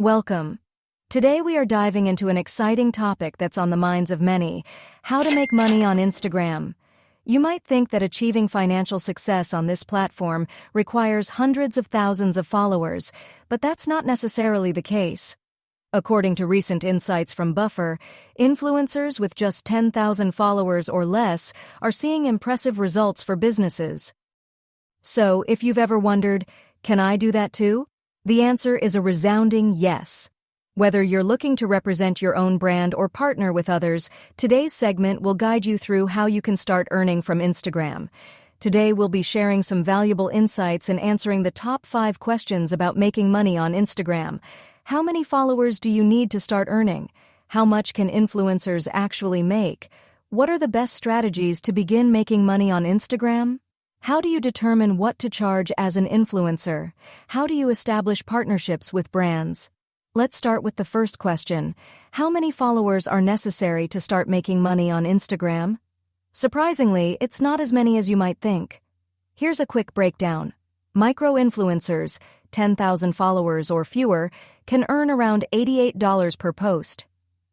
Welcome. Today we are diving into an exciting topic that's on the minds of many: how to make money on Instagram. You might think that achieving financial success on this platform requires hundreds of thousands of followers, but that's not necessarily the case. According to recent insights from Buffer, influencers with just 10,000 followers or less are seeing impressive results for businesses. So, if you've ever wondered, can I do that too? The answer is a resounding yes. Whether you're looking to represent your own brand or partner with others, today's segment will guide you through how you can start earning from Instagram. Today we'll be sharing some valuable insights and answering the top 5 questions about making money on Instagram. How many followers do you need to start earning? How much can influencers actually make? What are the best strategies to begin making money on Instagram? How do you determine what to charge as an influencer? How do you establish partnerships with brands? Let's start with the first question. How many followers are necessary to start making money on Instagram? Surprisingly, it's not as many as you might think. Here's a quick breakdown. Micro-influencers, 10,000 followers or fewer, can earn around $88 per post.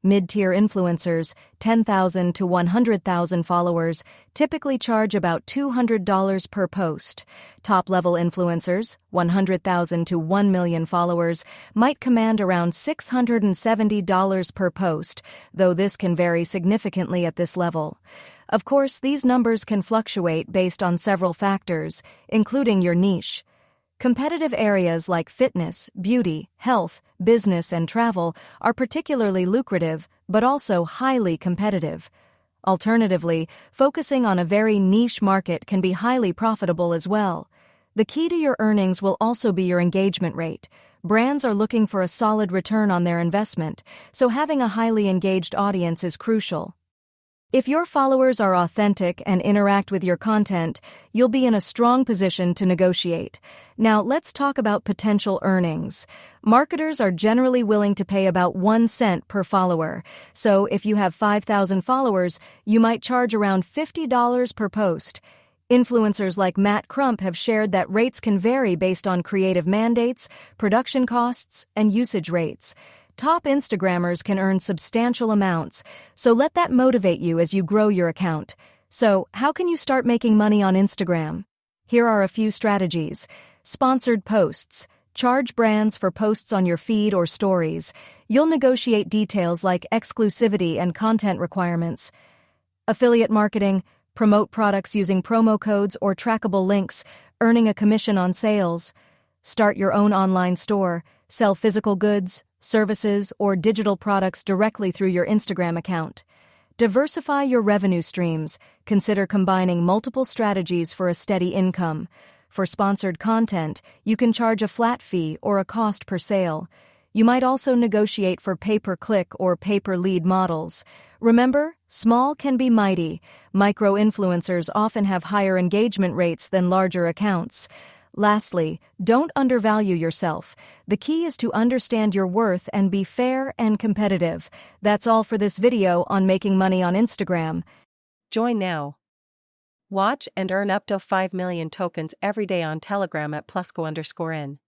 Mid-tier influencers, 10,000 to 100,000 followers, typically charge about $200 per post. Top-level influencers, 100,000 to 1 million followers, might command around $670 per post, though this can vary significantly at this level. Of course, these numbers can fluctuate based on several factors, including your niche. Competitive areas like fitness, beauty, health, business, and travel are particularly lucrative, but also highly competitive. Alternatively, focusing on a very niche market can be highly profitable as well. The key to your earnings will also be your engagement rate. Brands are looking for a solid return on their investment, so having a highly engaged audience is crucial. If your followers are authentic and interact with your content, you'll be in a strong position to negotiate. Now, let's talk about potential earnings. Marketers are generally willing to pay about 1 cent per follower. So, if you have 5,000 followers, you might charge around $50 per post. Influencers like Matt Crump have shared that rates can vary based on creative mandates, production costs, and usage rates. Top Instagrammers can earn substantial amounts, so let that motivate you as you grow your account. So, how can you start making money on Instagram? Here are a few strategies. Sponsored posts. Charge brands for posts on your feed or stories. You'll negotiate details like exclusivity and content requirements. Affiliate marketing. Promote products using promo codes or trackable links, earning a commission on sales. Start your own online store. Sell physical goods, services, or digital products directly through your Instagram account. Diversify your revenue streams. Consider combining multiple strategies for a steady income. For sponsored content, you can charge a flat fee or a cost per sale. You might also negotiate for pay-per-click or pay-per-lead models. Remember, small can be mighty. Micro-influencers often have higher engagement rates than larger accounts. Lastly, don't undervalue yourself. The key is to understand your worth and be fair and competitive. That's all for this video on making money on Instagram. Join now. Watch and earn up to 5 million tokens every day on Telegram at Pluscoin_in.